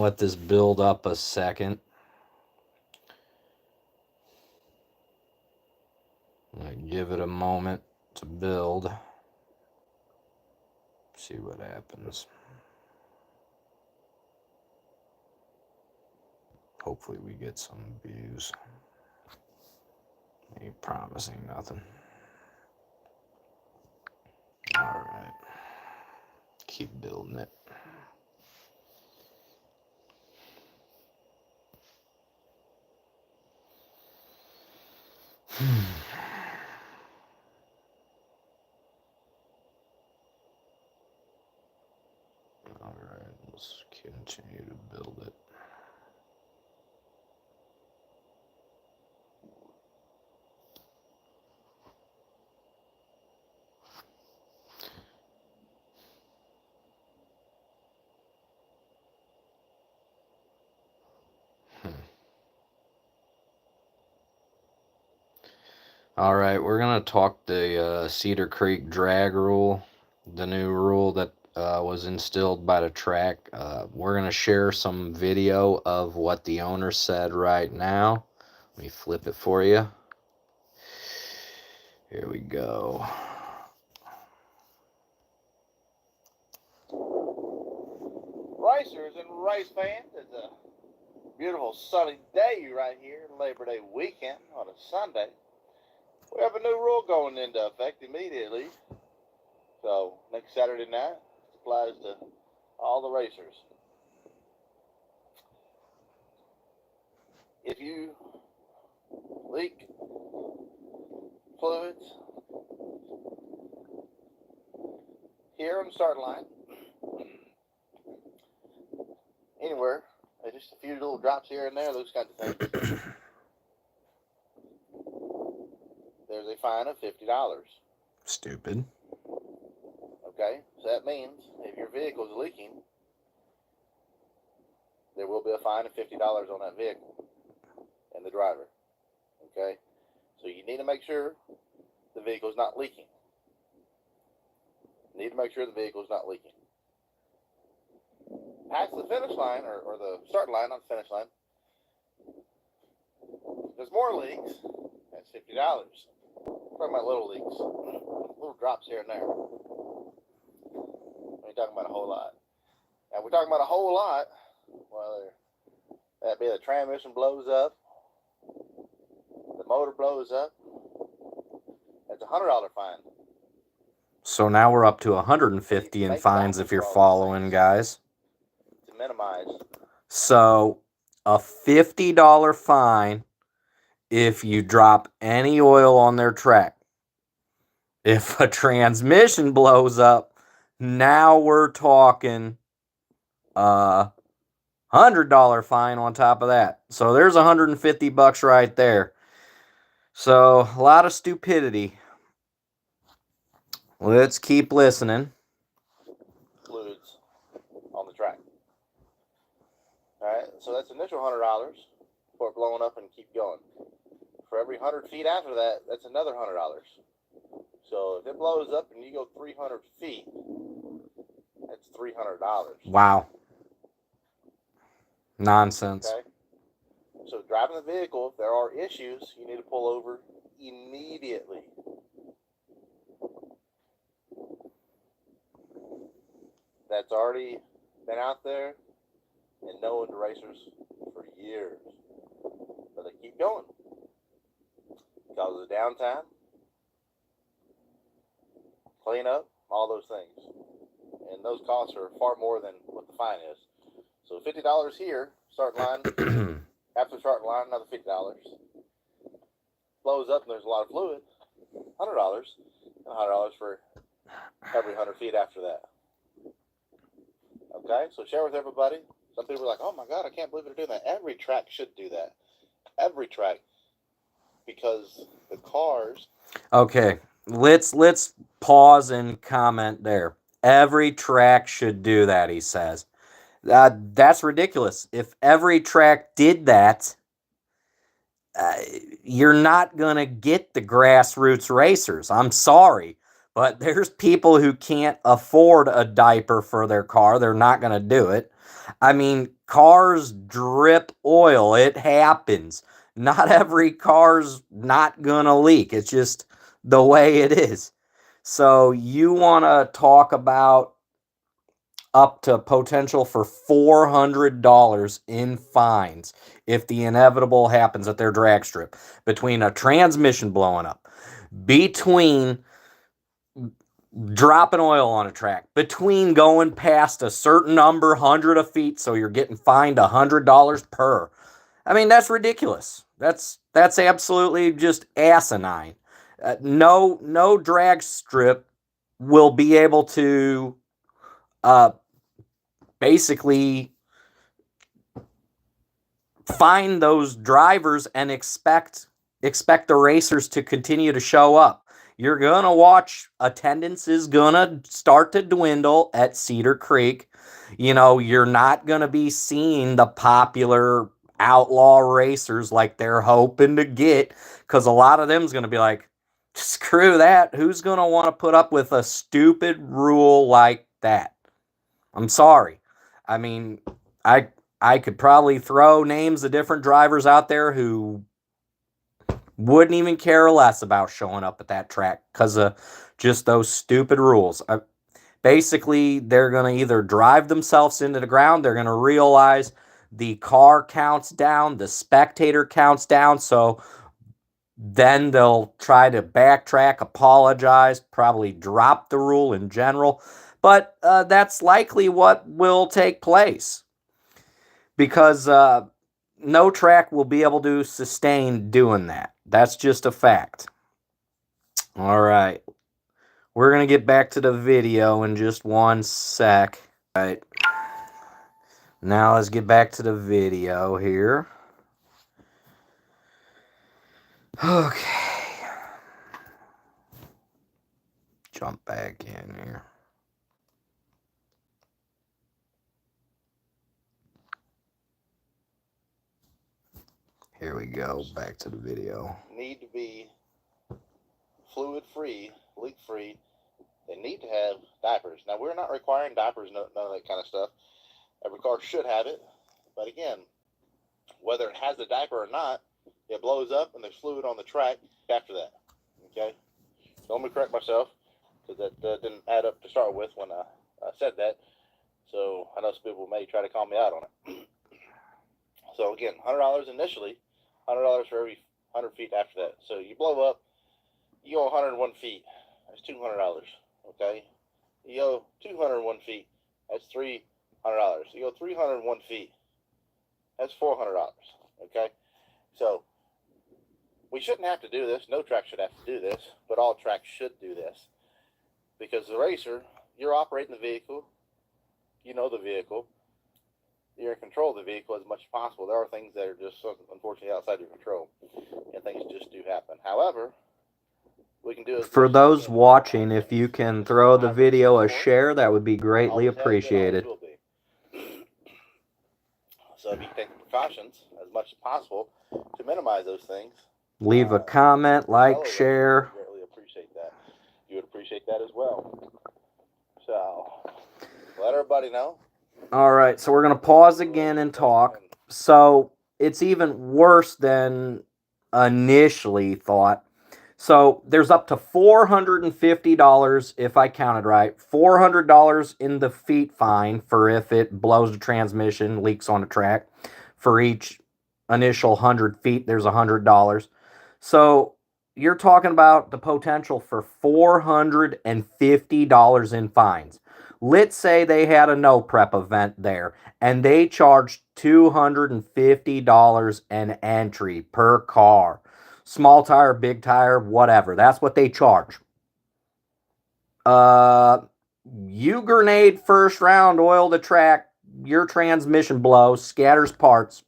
Let this build up a second. Give it a moment to build. See what happens. Hopefully we get some views. Ain't promising nothing. Alright. Keep building it. Alright, let's continue to build it. Alright, we're going to talk the Cedar Creek drag rule, the new rule that was instilled by the track. We're going to share some video of what the owner said right now. Let me flip it for you. Here we go. Racers and race fans, it's a beautiful sunny day right here, Labor Day weekend on a Sunday. We have a new rule going into effect immediately. So next Saturday night, it applies to all the racers. If you leak fluids here on the starting line, anywhere, just a few little drops here and there, those kinds of things, there's a fine of $50. Stupid. Okay, so that means if your vehicle is leaking, there will be a fine of $50 on that vehicle and the driver. Okay, so you need to make sure the vehicle is not leaking. You need to make sure the vehicle is not leaking. Past the finish line, or the start line, not the finish line, there's more leaks. That's $50. We're talking about little leaks, little drops here and there. We're talking about a whole lot. And we're talking about a whole lot, well, that'd be the transmission blows up, the motor blows up. That's a $100 fine. So now we're up to 150 in fines if you're following, guys. To minimize. So a $50 fine if you drop any oil on their track. If a transmission blows up, now we're talking $100 fine on top of that. So there's $150 right there. So a lot of stupidity. Let's keep listening. Fluids on the track. Alright, so that's initial $100 for blowing up and keep going. For every 100 feet after that, that's another $100. So if it blows up and you go 300 feet, that's $300. Wow. Nonsense. Okay? So driving the vehicle, if there are issues, you need to pull over immediately. That's already been out there and known to racers for years. But they keep going. Because of the downtime, cleanup, all those things. And those costs are far more than what the fine is. So $50 here, starting line, after the starting line, another $50. Blows up and there's a lot of fluid, $100. And $100 for every 100 feet after that. Okay, so share with everybody. Some people are like, oh my God, I can't believe they're doing that. Every track should do that. Every track. Because the cars. Okay, let's pause and comment there. Every track should do that, he says. That's ridiculous. If every track did that, you're not going to get the grassroots racers. I'm sorry. But there's people who can't afford a diaper for their car. They're not going to do it. I mean, cars drip oil. It happens. Not every car's not gonna leak. It's just the way it is. So you want to talk about up to potential for $400 in fines if the inevitable happens at their drag strip, between a transmission blowing up, between dropping oil on a track, between going past a certain number, hundred of feet, so you're getting fined $100 per. I mean, that's ridiculous. That's absolutely just asinine. No drag strip will be able to uh, basically find those drivers and expect the racers to continue to show up. You're gonna watch attendance is gonna start to dwindle at Cedar Creek. You know, you're not gonna be seeing the popular outlaw racers like they're hoping to get, because a lot of them's gonna be like, screw that. Who's gonna want to put up with a stupid rule like that? I'm sorry. I mean, I I could probably throw names of different drivers out there who wouldn't even care less about showing up at that track because of just those stupid rules. Basically, they're going to either drive themselves into the ground, they're going to realize the car counts down, the spectator counts down, so then they'll try to backtrack, apologize, probably drop the rule in general. But that's likely what will take place, because no track will be able to sustain doing that. That's just a fact. All right. We're going to get back to the video in just one sec. All right. Now let's get back to the video here. Okay. Jump back in here. Here we go. Back to the video. Need to be fluid free, leak free. They need to have diapers. Now, we're not requiring diapers, none of that kind of stuff. Every car should have it. But again, whether it has the diaper or not, it blows up and there's fluid on the track after that. Okay? So let me correct myself, because that didn't add up to start with when I said that. So I know some people may try to call me out on it. So again, $100 initially, $100 for every 100 feet after that. So you blow up, you go 101 feet, that's $200. Okay? You go 201 feet, that's $300. You go 301 feet, that's $400. Okay? So we shouldn't have to do this. No track should have to do this, but all tracks should do this. Because the racer, you're operating the vehicle, you know the vehicle, you're in control of the vehicle as much as possible. There are things that are just unfortunately outside your control, and things just do happen. However, we can do it. For those watching, if you can throw the video a share, that would be greatly appreciated. So if you take the precautions as much as possible to minimize those things, leave a comment, like, share. Greatly appreciate that. You would appreciate that as well. So let everybody know. All right, so we're going to pause again and talk. So it's even worse than initially thought. So there's up to $450, if I counted right, $400 in the feet fine for if it blows the transmission, leaks on the track. For each initial 100 feet, there's $100. So you're talking about the potential for $450 in fines. Let's say they had a no prep event there and they charged $250 an entry per car. Small tire, big tire, whatever. That's what they charge. You grenade first round, oil the track, your transmission blows, scatters parts.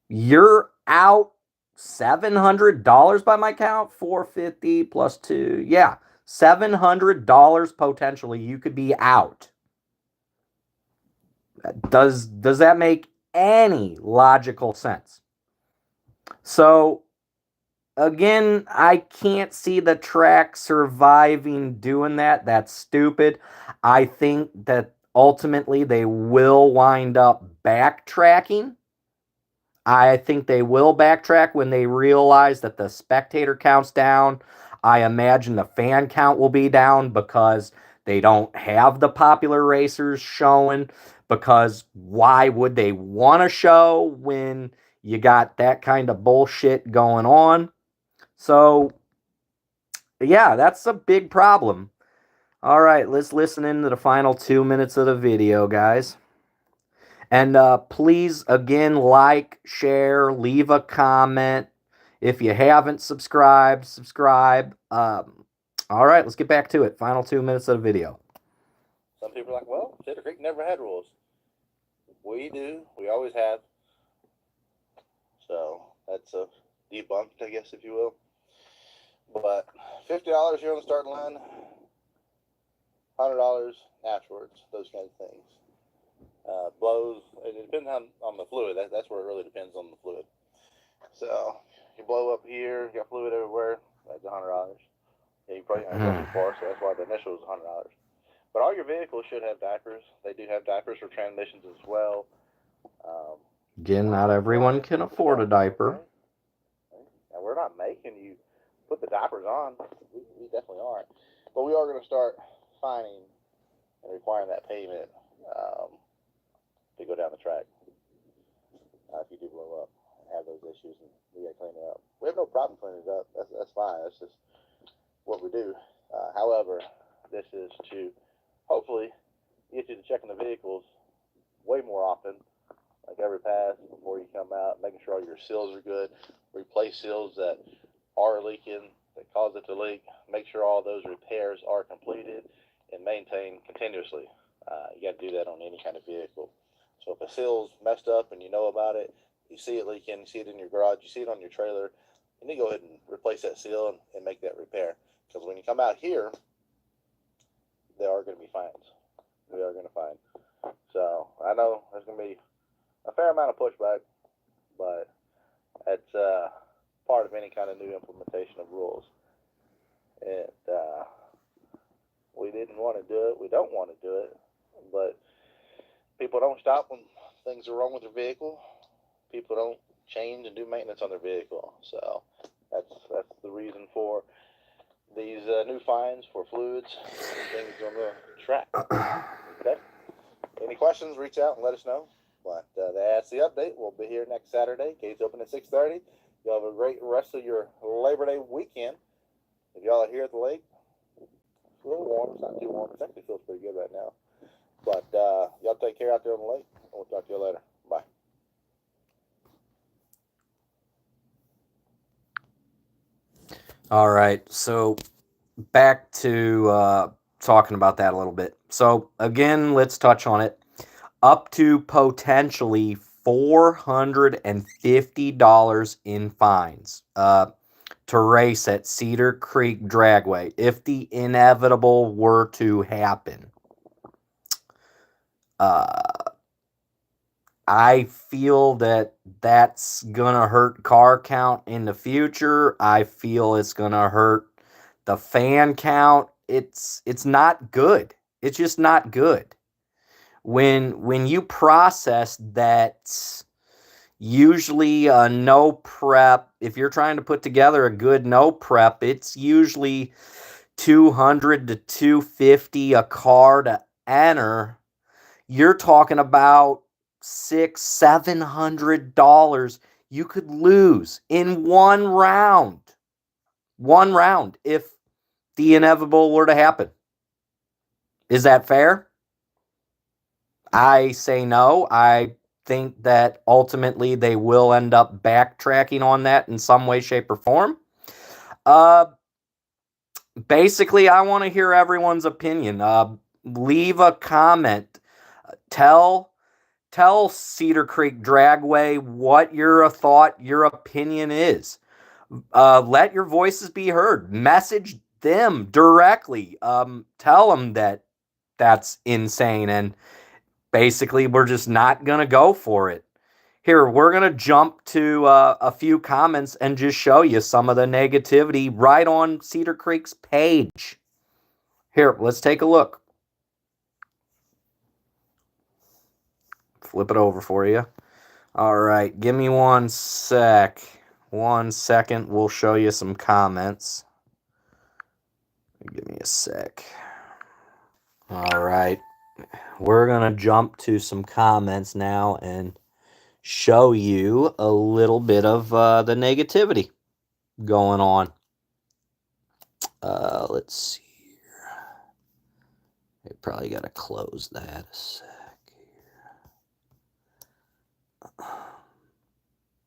You're out $700 by my count. 450 plus 2. Yeah. $700 potentially you could be out. Does that make any logical sense? So again, I can't see the track surviving doing that. That's stupid. I think that ultimately they will wind up backtracking. I think they will backtrack when they realize that the spectator count's down. I imagine the fan count will be down because they don't have the popular racers showing. Because why would they want to show when you got that kind of bullshit going on? So, yeah, that's a big problem. All right, let's listen into the final 2 minutes of the video, guys. And please, again, like, share, leave a comment. If you haven't subscribed, subscribe. All right, let's get back to it. Final 2 minutes of the video. Some people are like, well, Cedar Creek never had rules. We do. We always have. So that's a debunked, I guess, if you will. But $50 here on the starting line, $100 afterwards, those kinds of things. Blows, it depends on the fluid. That's where it really depends on the fluid. So you blow up here, you got fluid everywhere, that's $100. Yeah, you probably haven't gone too far, so that's why the initial is $100. But all your vehicles should have diapers. They do have diapers for transmissions as well. Again, not everyone can afford a diaper. And we're not making you put the diapers on. We definitely aren't. But we are going to start fining and requiring that payment to go down the track if you do blow up and have those issues, and we got to clean it up. We have no problem cleaning it up. That's fine. That's just what we do. However, this is to hopefully get you to checking the vehicles way more often, like every pass before you come out, making sure all your seals are good, replace seals that are leaking, that cause it to leak, make sure all those repairs are completed and maintained continuously. You got to do that on any kind of vehicle. So if a seal's messed up and you know about it, you see it leaking, you see it in your garage, you see it on your trailer, you need to go ahead and replace that seal and make that repair. Because when you come out here, there are going to be fines. We are going to fine. So I know there's going to be a fair amount of pushback, but it's part of any kind of new implementation of rules. And we didn't want to do it. We don't want to do it. But people don't stop when things are wrong with their vehicle. People don't change and do maintenance on their vehicle. So that's the reason for these new fines for fluids and things on the track. Okay. Any questions, reach out and let us know. But that's the update. We'll be here next Saturday. Gates open at 6:30. You'll have a great rest of your Labor Day weekend. If y'all are here at the lake, it's a little warm. It's not too warm. It actually feels pretty good right now. But y'all take care out there on the lake. And we'll talk to you later. Bye. All right, so back to talking about that a little bit. So again, let's touch on it. Up to potentially $450 in fines to race at Cedar Creek Dragway if the inevitable were to happen. I feel that that's going to hurt car count in the future. I feel it's going to hurt the fan count. It's not good. It's just not good. When you process that, usually a no prep, if you're trying to put together a good no prep, it's usually $200 to $250 a car to enter. You're talking about $600-$700 you could lose in one round. One round if the inevitable were to happen. Is that fair? I say no. I think that ultimately they will end up backtracking on that in some way, shape, or form. Basically, I want to hear everyone's opinion. Leave a comment. Tell Cedar Creek Dragway what your opinion is. Let your voices be heard. Message them directly. Tell them that that's insane, and basically we're just not going to go for it. Here, we're going to jump to a few comments and just show you some of the negativity right on Cedar Creek's page. Here, let's take a look. flip it over for you. All right, give me 1 sec. 1 second, we'll show you some comments. Give me a sec. All right, we're going to jump to some comments now and show you a little bit of the negativity going on. Let's see here. I probably got to close that a sec here.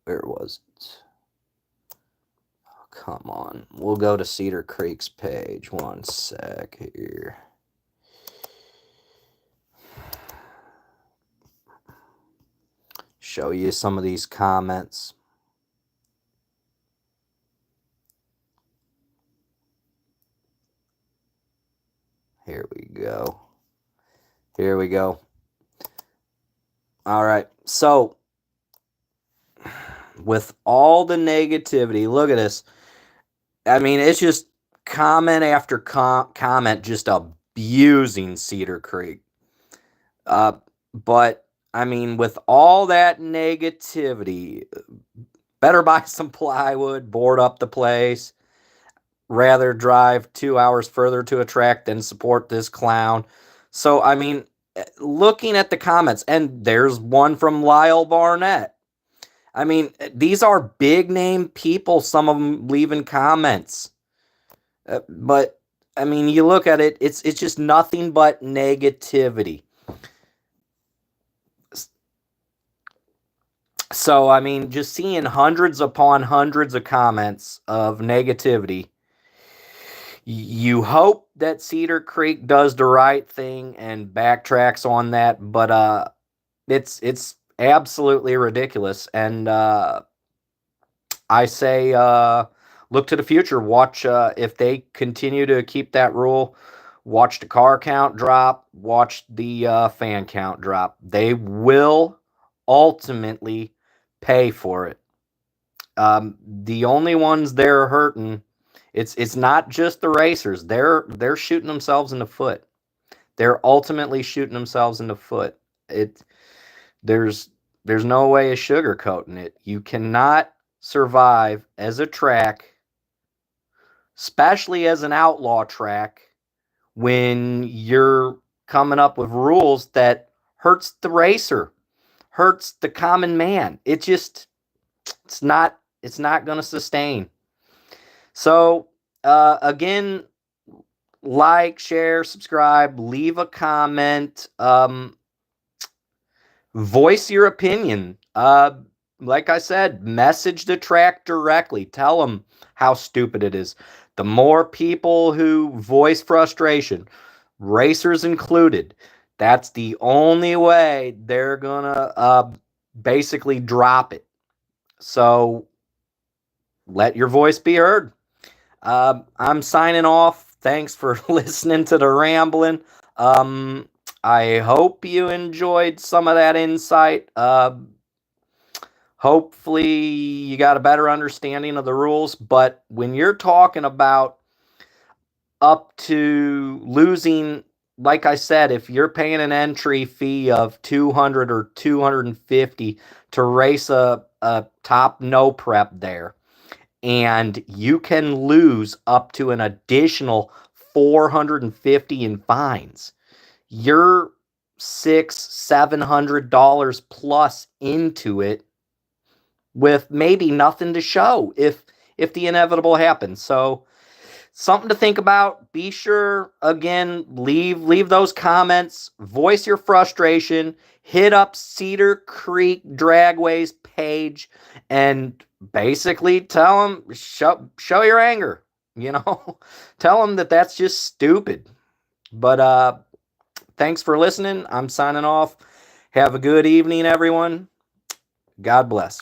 Where was it? Oh, come on. We'll go to Cedar Creek's page. 1 sec here. Show you some of these comments. Here we go. Here we go. All right. So, with all the negativity, look at this. I mean, it's just comment after comment just abusing Cedar Creek. But, I mean, with all that negativity, better buy some plywood, board up the place. Rather drive 2 hours further to a track than support this clown. So, I mean, looking at the comments, and there's one from Lyle Barnett. I mean, these are big name people, some of them leaving comments. But, I mean, you look at it, it's just nothing but negativity. So, I mean, just seeing hundreds upon hundreds of comments of negativity, you hope that Cedar Creek does the right thing and backtracks on that, but it's absolutely ridiculous. And I say look to the future. Watch if they continue to keep that rule. Watch the car count drop. Watch the fan count drop. They will ultimately pay for it. The only ones they're hurting, it's not just the racers. They're shooting themselves in the foot. They're ultimately shooting themselves in the foot. There's no way of sugarcoating it. You cannot survive as a track, especially as an outlaw track, when you're coming up with rules that hurts the racer, hurts the common man. It's not going to sustain. So, again, like, share, subscribe, leave a comment, voice your opinion. Like I said, message the track directly. Tell them how stupid it is. The more people who voice frustration, racers included, that's the only way they're going to basically drop it. So, let your voice be heard. I'm signing off. Thanks for listening to the rambling. I hope you enjoyed some of that insight. Hopefully you got a better understanding of the rules. But when you're talking about up to losing, like I said, if you're paying an entry fee of $200 or $250 to race a top no prep there, and you can lose up to an additional $450 in fines, you're $600-700 plus into it with maybe nothing to show if the inevitable happens. So something to think about. Be sure, again, leave those comments, voice your frustration, hit up Cedar Creek Dragway's page, and basically tell them, show your anger, tell them that that's just stupid. But thanks for listening. I'm signing off. Have a good evening, everyone. God bless.